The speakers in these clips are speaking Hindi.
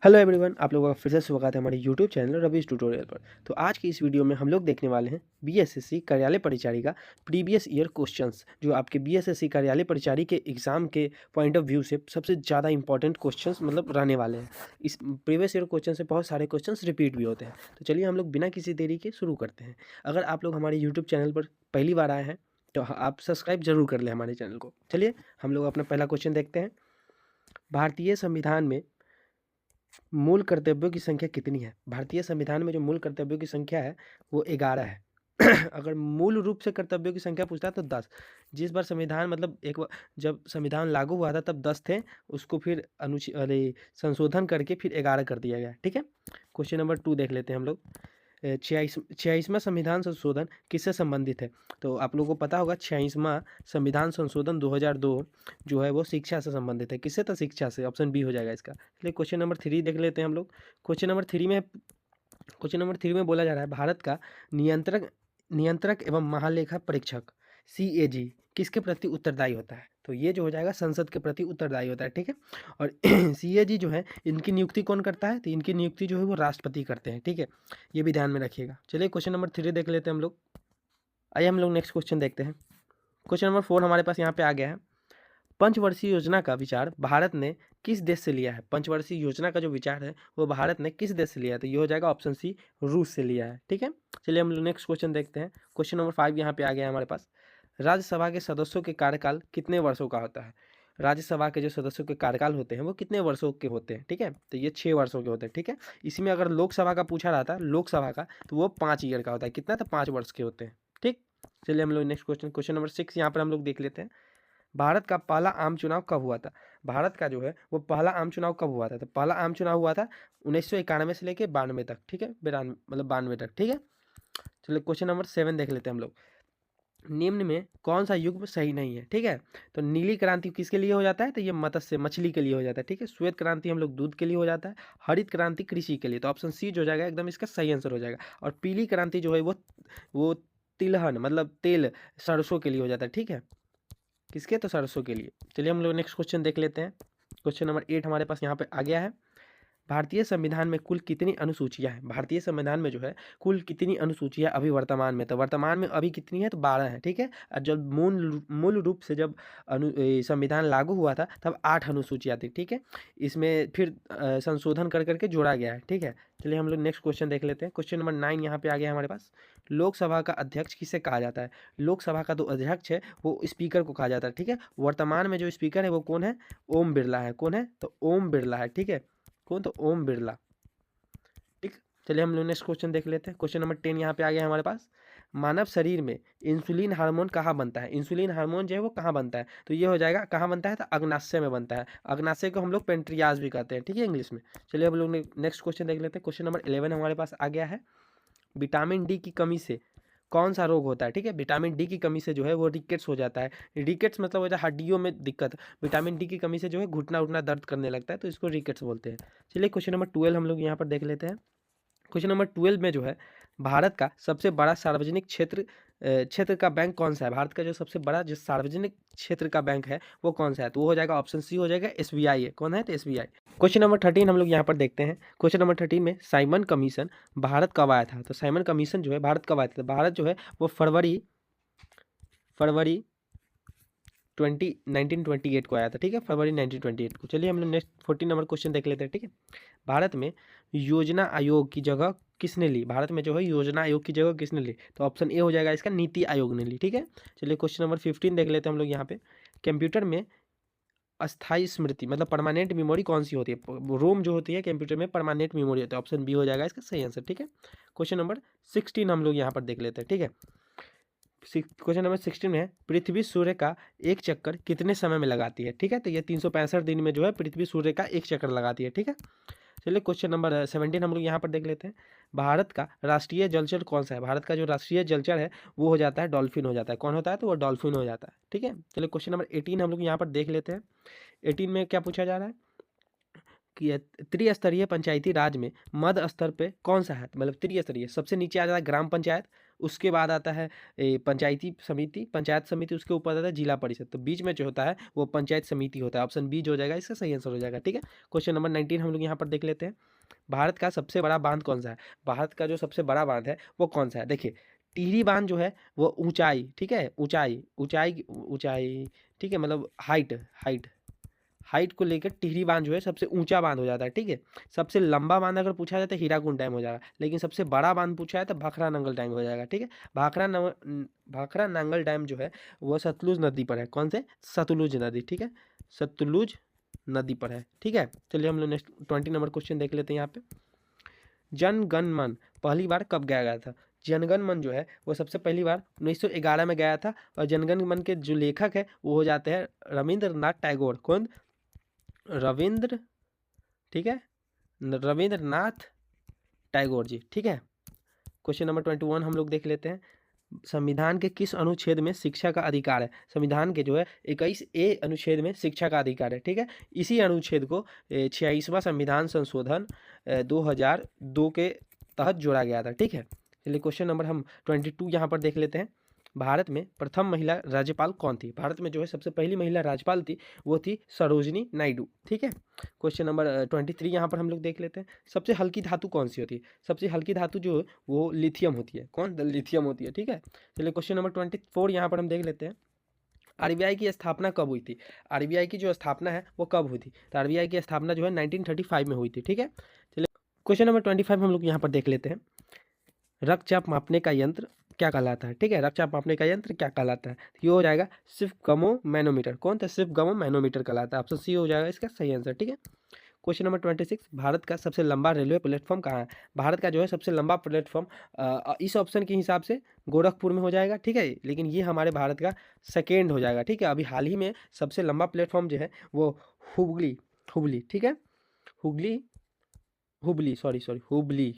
हेलो एवरीवन, आप लोगों का फिर से स्वागत है हमारे यूट्यूब चैनल रवीज ट्यूटोरियल पर। तो आज की इस वीडियो में हम लोग देखने वाले हैं बीएसएससी कार्यालय परिचारिका प्रीवियस ईयर क्वेश्चंस, जो आपके बीएसएससी कार्यालय परिचारी के एग्जाम के पॉइंट ऑफ व्यू से सबसे ज़्यादा इंपॉर्टेंट क्वेश्चंस मतलब रहने वाले हैं। इस प्रीवियस ईयर क्वेश्चन से बहुत सारे क्वेश्चंस रिपीट भी होते हैं। तो चलिए हम लोग बिना किसी देरी के शुरू करते हैं। अगर आप लोग हमारे यूट्यूब चैनल पर पहली बार आए हैं तो आप सब्सक्राइब जरूर कर लें हमारे चैनल को। चलिए हम लोग अपना पहला क्वेश्चन देखते हैं। भारतीय संविधान में मूल कर्तव्यों की संख्या कितनी है? भारतीय संविधान में जो मूल कर्तव्यों की संख्या है वो 11 है। अगर मूल रूप से कर्तव्यों की संख्या पूछता है तो 10। जिस बार संविधान मतलब जब संविधान लागू हुआ था तब 10 थे, उसको फिर संशोधन करके फिर 11 कर दिया गया। ठीक है, क्वेश्चन नंबर 2 देख लेते हैं हम लोग। 46वां संविधान संशोधन किससे संबंधित है? तो आप लोगों को पता होगा 46वां संविधान संशोधन 2002 जो है वो शिक्षा से संबंधित है। किससे? तो शिक्षा से। ऑप्शन बी हो जाएगा इसका। चलिए क्वेश्चन नंबर 3 देख लेते हैं हम लोग। क्वेश्चन नंबर 3 में बोला जा रहा है भारत का नियंत्रक नियंत्रक एवं महालेखा परीक्षक CAG किसके प्रति उत्तरदायी होता है? तो ये जो हो जाएगा संसद के प्रति उत्तरदायी होता है। ठीक है, और CAG जो है इनकी नियुक्ति कौन करता है? तो इनकी नियुक्ति जो है वो राष्ट्रपति करते हैं। ठीक है, ये भी ध्यान में रखिएगा। चलिए क्वेश्चन नंबर 3 देख लेते हैं हम लोग। आइए हम लोग नेक्स्ट क्वेश्चन देखते हैं। क्वेश्चन नंबर 4 हमारे पास यहाँ पे आ गया है। पंचवर्षीय योजना का विचार भारत ने किस देश से लिया है? पंचवर्षीय योजना का जो विचार है वो भारत ने किस देश से लिया है? तो ये हो जाएगा ऑप्शन सी, रूस से लिया है। ठीक है, चलिए हम लोग नेक्स्ट क्वेश्चन देखते हैं। क्वेश्चन नंबर 5 यहाँ पे आ गया है हमारे पास। राज्यसभा के सदस्यों के कार्यकाल कितने वर्षों का होता है? राज्यसभा के जो सदस्यों के कार्यकाल होते हैं वो कितने वर्षों के होते हैं? ठीक है, तो ये 6 वर्षों के होते हैं। ठीक है, इसी में अगर लोकसभा का पूछा रहा था, लोकसभा का, तो वो 5 ईयर का होता है। कितना? तो 5 वर्ष के होते हैं। ठीक, चलिए हम लोग नेक्स्ट क्वेश्चन नंबर 6 यहाँ पर हम लोग देख लेते हैं। भारत का पहला आम चुनाव कब हुआ था? भारत का जो है वो पहला आम चुनाव कब हुआ था? तो पहला आम चुनाव हुआ था 1991 से लेके 92 तक। ठीक है, 92 मतलब 92 तक। ठीक है, चलिए क्वेश्चन नंबर 7 देख लेते हैं हम लोग। निम्न में कौन सा युग सही नहीं है? ठीक है, तो नीली क्रांति किसके लिए हो जाता है? तो ये मत्स्य मछली के लिए हो जाता है। ठीक है, श्वेत क्रांति हम लोग दूध के लिए हो जाता है। हरित क्रांति कृषि के लिए। तो ऑप्शन सी जो हो जाएगा एकदम इसका सही आंसर हो जाएगा। और पीली क्रांति जो है वो तिलहन मतलब तेल सरसों के लिए हो जाता है। ठीक है, किसके? तो सरसों के लिए। चलिए हम लोग नेक्स्ट क्वेश्चन देख लेते हैं। क्वेश्चन नंबर 8 हमारे पास यहाँ पे आ गया है। भारतीय संविधान में कुल कितनी अनुसूचियां हैं? भारतीय संविधान में जो है कुल कितनी अनुसूचियां अभी वर्तमान में? तो वर्तमान में अभी कितनी है? तो 12 है। ठीक है, और जब मूल रूप से जब संविधान लागू हुआ था तब 8 अनुसूचियां थी। ठीक है, इसमें फिर संशोधन कर करके जोड़ा गया है। ठीक है, चलिए हम लोग नेक्स्ट क्वेश्चन देख लेते हैं। क्वेश्चन नंबर 9 यहाँ पे आ गया है हमारे पास। लोकसभा का अध्यक्ष किसे कहा जाता है? लोकसभा का जो अध्यक्ष है वो स्पीकर को कहा जाता है। ठीक है, वर्तमान में जो स्पीकर है वो कौन है? ओम बिरला है। कौन है? तो ओम बिरला है। ठीक है, कौन? तो ओम बिरला। ठीक, चलिए हम लोग नेक्स्ट क्वेश्चन देख लेते हैं। क्वेश्चन नंबर 10 यहाँ पे आ गया है हमारे पास। मानव शरीर में इंसुलिन हार्मोन कहाँ बनता है? इंसुलिन हार्मोन जो है वो कहाँ बनता है? तो ये हो जाएगा कहाँ बनता है? तो अग्नाशय में बनता है। अग्नाशय को हम लोग पेंट्रियाज भी कहते हैं। ठीक है, इंग्लिश में। चलिए हम लोग नेक्स्ट क्वेश्चन देख लेते हैं। क्वेश्चन नंबर 11 हमारे पास आ गया है। विटामिन डी की कमी से कौन सा रोग होता है? ठीक है, विटामिन डी की कमी से जो है वो रिकेट्स हो जाता है। रिकेट्स मतलब हो जाता है हड्डियों में दिक्कत। विटामिन डी की कमी से जो है घुटना उठना दर्द करने लगता है, तो इसको रिकेट्स बोलते हैं। चलिए क्वेश्चन नंबर 12 हम लोग यहाँ पर देख लेते हैं। क्वेश्चन नंबर 12 में जो है भारत का सबसे बड़ा सार्वजनिक क्षेत्र का बैंक कौन सा है? भारत का जो सबसे बड़ा जो सार्वजनिक क्षेत्र का बैंक है वो कौन सा है? तो वो हो जाएगा ऑप्शन सी हो जाएगा, SBI है। कौन है? तो SBI। क्वेश्चन नंबर 13 हम लोग यहाँ पर देखते हैं। क्वेश्चन नंबर 13 में साइमन कमीशन भारत कब आया था? तो साइमन कमीशन जो है भारत कब आया था? भारत जो है वो फरवरी 1928 को आया था। ठीक है, फरवरी 1928 को। चलिए हम लोग नेक्स्ट 14 नंबर क्वेश्चन देख लेते हैं। ठीक है, भारत में योजना आयोग की जगह किसने ली? भारत में जो है योजना आयोग की जगह किसने ली? तो ऑप्शन ए हो जाएगा इसका, नीति आयोग ने ली। ठीक है, चलिए क्वेश्चन नंबर 15 देख लेते हैं हम लोग यहाँ पे। कंप्यूटर में अस्थायी स्मृति मतलब परमानेंट मेमोरी कौन सी होती है? रोम जो होती है कंप्यूटर में परमानेंट मेमोरी होती है। ऑप्शन बी हो जाएगा इसका सही आंसर। ठीक है, क्वेश्चन नंबर 16 हम लोग यहाँ पर देख लेते हैं। ठीक है, क्वेश्चन नंबर 16 में है पृथ्वी सूर्य का एक चक्कर कितने समय में लगाती है? ठीक है, तो ये 365 दिन में जो है पृथ्वी सूर्य का एक चक्कर लगाती है। ठीक है, चलिए क्वेश्चन नंबर 17 हम लोग यहाँ पर देख लेते हैं। भारत का राष्ट्रीय जलचर कौन सा है? भारत का जो राष्ट्रीय जलचर है वो हो जाता है डॉल्फिन हो जाता है। कौन होता है? तो वो डॉल्फिन हो जाता है। ठीक है, चलिए क्वेश्चन नंबर 18 हम लोग यहाँ पर देख लेते हैं। 18 में क्या पूछा जा रहा है? कि त्रिस्तरीय पंचायती राज में मध्य स्तर पे कौन सा है, मतलब त्रिस्तरीय सबसे नीचे आ जाता है ग्राम पंचायत, उसके बाद आता है पंचायत समिति, उसके ऊपर आता है जिला परिषद, तो बीच में जो होता है वो पंचायत समिति होता है। ऑप्शन बी जो हो जाएगा इसका सही आंसर हो जाएगा। ठीक है, क्वेश्चन नंबर 19 हम लोग यहाँ पर देख लेते हैं। भारत का सबसे बड़ा बांध कौन सा है? भारत का जो सबसे बड़ा बांध है वो कौन सा है? देखिए, टिहरी बांध जो है वो ऊंचाई, ठीक है, ऊंचाई ऊंचाई ऊंचाई, ठीक है, मतलब हाइट हाइट हाइट को लेकर टिहरी बांध जो है सबसे ऊंचा बांध हो जाता है। ठीक है, सबसे लंबा बांध अगर पूछा जाए तो हीराकुंड डैम हो जाएगा, लेकिन सबसे बड़ा बांध पूछा है तो भाखड़ा नंगल डैम हो जाएगा। ठीक है, भाखड़ा नांगल डैम जो है वो सतलुज नदी पर है। कौन से? सतलुज नदी। ठीक है, सतलुज नदी पर है। ठीक है, चलिए हम लोग नेक्स्ट 20 नंबर क्वेश्चन देख लेते हैं यहाँ पे। जन गण मन पहली बार कब गाया गया था? जनगण मन जो है वो सबसे पहली बार 1911 में गया था, और जनगण मन के जो लेखक है वो हो जाते हैं रविंद्रनाथ टैगोर। कौन? रविंद्र, ठीक है, रविंद्रनाथ टैगोर जी। ठीक है, क्वेश्चन नंबर 21 हम लोग देख लेते हैं। संविधान के किस अनुच्छेद में शिक्षा का अधिकार है? संविधान के जो है 21A अनुच्छेद में शिक्षा का अधिकार है। ठीक है, इसी अनुच्छेद को 46वां संविधान संशोधन 2002 के तहत जोड़ा गया था। ठीक है, चलिए क्वेश्चन नंबर हम 22 यहाँ पर देख लेते हैं। भारत में प्रथम महिला राज्यपाल कौन थी? भारत में जो है सबसे पहली महिला राज्यपाल थी वो थी सरोजनी नायडू। ठीक है, क्वेश्चन नंबर 23 यहाँ पर हम लोग देख लेते हैं। सबसे हल्की धातु कौन सी होती है? सबसे हल्की धातु जो है वो लिथियम होती है। कौन? लिथियम होती है। ठीक है, चलिए क्वेश्चन नंबर 24 यहाँ पर हम देख लेते हैं। आरबीआई की स्थापना कब हुई थी? आरबीआई की जो स्थापना है वो कब हुई थी? तो आरबीआई की स्थापना जो है 1935 में हुई थी। ठीक है, चलिए क्वेश्चन नंबर 25 हम लोग यहाँ पर देख लेते हैं। रक्तचाप मापने का यंत्र क्या कहलाता है? ठीक है, रक्तचाप मापने का यंत्र क्या कहलाता है? ये हो जाएगा सिर्फ गमो मैनोमीटर। कौन था? सिर्फ गमो मैनोमीटर कहलाता है। ऑप्शन सी हो जाएगा इसका सही आंसर। ठीक है, क्वेश्चन नंबर 26, भारत का सबसे लंबा रेलवे प्लेटफॉर्म कहाँ है? भारत का जो है सबसे लंबा प्लेटफॉर्म इस ऑप्शन के हिसाब से गोरखपुर में हो जाएगा। ठीक है, लेकिन ये हमारे भारत का सेकेंड हो जाएगा। ठीक है, अभी हाल ही में सबसे लंबा प्लेटफॉर्म जो है वो हुबली हुबली ठीक है, Hubli Hubli sorry sorry Hubli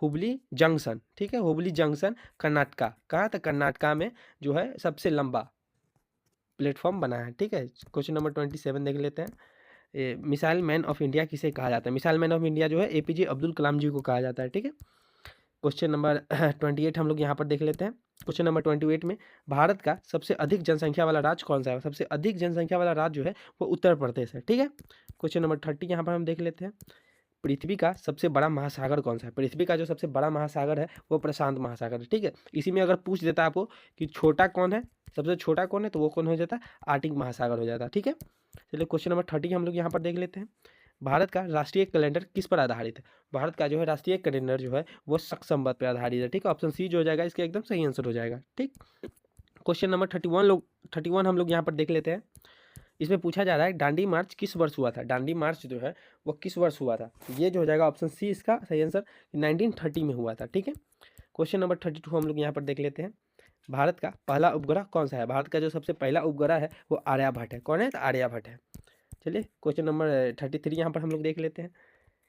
Hubli junction. ठीक है, हुबली जंक्शन कर्नाटका। कहाँ? तो कर्नाटका में जो है सबसे लंबा प्लेटफॉर्म बना है। ठीक है, क्वेश्चन नंबर 27 देख लेते हैं। मिसाइल मैन ऑफ इंडिया किसे कहा जाता है? मिसाइल मैन ऑफ इंडिया जो है एपीजे अब्दुल कलाम जी को कहा जाता है। ठीक है, क्वेश्चन नंबर 28 हम लोग यहाँ पर देख लेते हैं। क्वेश्चन नंबर 28 में भारत का सबसे अधिक जनसंख्या वाला राज्य कौन सा है? सबसे अधिक जनसंख्या वाला राज्य जो है वो उत्तर प्रदेश है। ठीक है, क्वेश्चन नंबर 30 यहाँ पर हम देख लेते हैं। पृथ्वी का सबसे बड़ा महासागर कौन सा है? पृथ्वी का जो सबसे बड़ा महासागर है वो प्रशांत महासागर है। ठीक है, इसी में अगर पूछ देता आपको कि छोटा कौन है, सबसे छोटा कौन है, तो वो कौन हो जाता? आर्टिक महासागर हो जाता। ठीक है, चलिए क्वेश्चन नंबर 30 हम लोग यहाँ पर देख लेते हैं। भारत का राष्ट्रीय कैलेंडर किस पर आधारित है? भारत का जो है राष्ट्रीय कैलेंडर जो है वो शक संवत पर आधारित है। ठीक है, ऑप्शन सी जो हो जाएगा इसका एकदम सही आंसर हो जाएगा। ठीक, क्वेश्चन नंबर 31 हम लोग यहाँ पर देख लेते हैं। इसमें पूछा जा रहा है दांडी मार्च किस वर्ष हुआ था? दांडी मार्च जो है वो किस वर्ष हुआ था? ये जो हो जाएगा ऑप्शन सी इसका सही आंसर 1930 में हुआ था। ठीक है, क्वेश्चन नंबर 32 हम लोग यहाँ पर देख लेते हैं। भारत का पहला उपग्रह कौन सा है? भारत का जो सबसे पहला उपग्रह है वो आर्यभट्ट है। कौन है? तो आर्यभट्ट है। चलिए क्वेश्चन नंबर 33 यहाँ पर हम लोग देख लेते हैं।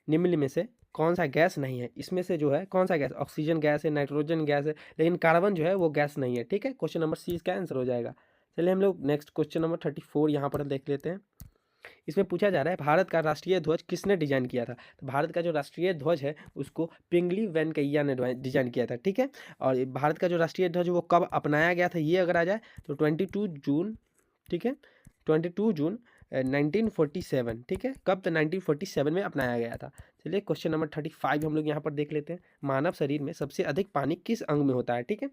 निम्न में से कौन सा गैस नहीं है? इसमें से जो है कौन सा गैस? ऑक्सीजन गैस है, नाइट्रोजन गैस है, लेकिन कार्बन जो है वो गैस नहीं है। ठीक है, क्वेश्चन नंबर सी इसका आंसर हो जाएगा। चलिए हम लोग नेक्स्ट क्वेश्चन नंबर 34 यहाँ पर देख लेते हैं। इसमें पूछा जा रहा है भारत का राष्ट्रीय ध्वज किसने डिजाइन किया था? तो भारत का जो राष्ट्रीय ध्वज है उसको पिंगली वेंकैया ने डिजाइन किया था। ठीक है, और भारत का जो राष्ट्रीय ध्वज वो कब अपनाया गया था ये अगर आ जाए तो 22 जून, ठीक है, 22 जून 1947। ठीक है, कब? तो 1947 में अपनाया गया था। चलिए क्वेश्चन नंबर 35 हम लोग यहाँ पर देख लेते हैं। मानव शरीर में सबसे अधिक पानी किस अंग में होता है? ठीक है,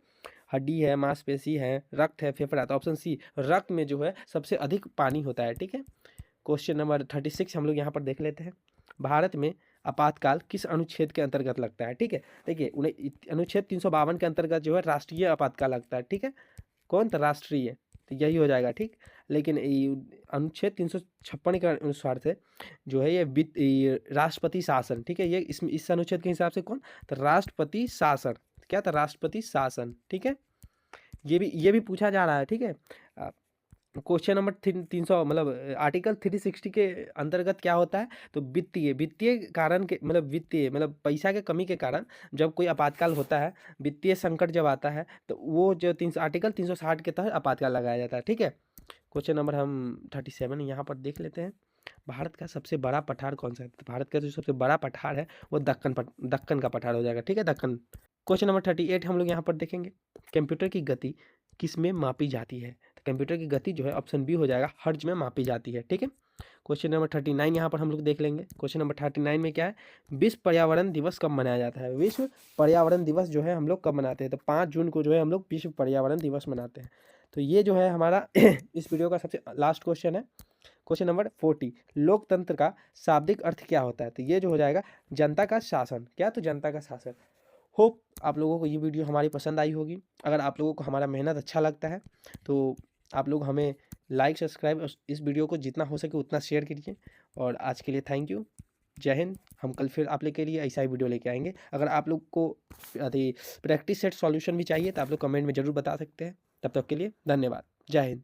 हड्डी है, मांसपेशी है, रक्त है, फेफड़ा। तो ऑप्शन सी रक्त में जो है सबसे अधिक पानी होता है। ठीक है, क्वेश्चन नंबर 36 हम लोग यहाँ पर देख लेते हैं। भारत में आपातकाल किस अनुच्छेद के अंतर्गत लगता है? ठीक है, देखिए अनुच्छेद 352 के अंतर्गत जो है राष्ट्रीय आपातकाल लगता है। ठीक है, कौन? तो राष्ट्रीय, तो यही हो जाएगा। ठीक, लेकिन अनुच्छेद 356 के अनुसार से जो है ये राष्ट्रपति शासन। ठीक है, ये इस अनुच्छेद के हिसाब से कौन? तो राष्ट्रपति शासन। क्या था? राष्ट्रपति शासन। ठीक है, ये भी पूछा जा रहा है। ठीक है, क्वेश्चन नंबर 300 मतलब आर्टिकल 360 के अंतर्गत क्या होता है? तो वित्तीय कारण के मतलब वित्तीय मतलब पैसा के कमी के कारण जब कोई आपातकाल होता है, वित्तीय संकट जब आता है तो वो जो आर्टिकल 360 के तहत आपातकाल लगाया जाता है। ठीक है, क्वेश्चन नंबर हम 37 यहाँ पर देख लेते हैं। भारत का सबसे बड़ा पठार कौन सा है? तो भारत का जो सबसे बड़ा पठार है वो दक्कन का पठार हो जाएगा, ठीक है, दक्कन। क्वेश्चन नंबर 38 हम लोग यहाँ पर देखेंगे, कंप्यूटर की गति किस में मापी जाती है? तो कंप्यूटर की गति जो है ऑप्शन बी हो जाएगा, हर्ट्ज में मापी जाती है, ठीक है। क्वेश्चन नंबर 39 यहाँ पर हम लोग देख लेंगे। क्वेश्चन नंबर 39 में क्या है, विश्व पर्यावरण दिवस कब मनाया जाता है? विश्व पर्यावरण दिवस जो है हम लोग कब मनाते हैं? तो 5 जून को जो है हम लोग विश्व पर्यावरण दिवस मनाते हैं। तो ये जो है हमारा इस वीडियो का सबसे लास्ट क्वेश्चन है। क्वेश्चन नंबर 40, लोकतंत्र का शाब्दिक अर्थ क्या होता है? तो ये जो हो जाएगा जनता का शासन। क्या? तो जनता का शासन। होप आप लोगों को ये वीडियो हमारी पसंद आई होगी। अगर आप लोगों को हमारा मेहनत अच्छा लगता है तो आप लोग हमें लाइक, सब्सक्राइब और इस वीडियो को जितना हो सके उतना शेयर कीजिए। और आज के लिए थैंक यू। जय हिंद। हम कल फिर आप लोग के लिए ऐसा ही वीडियो लेके आएंगे। अगर आप लोग को अभी प्रैक्टिस सेट सॉल्यूशन भी चाहिए तो आप लोग कमेंट में ज़रूर बता सकते हैं। तब तक के लिए धन्यवाद। जय हिंद।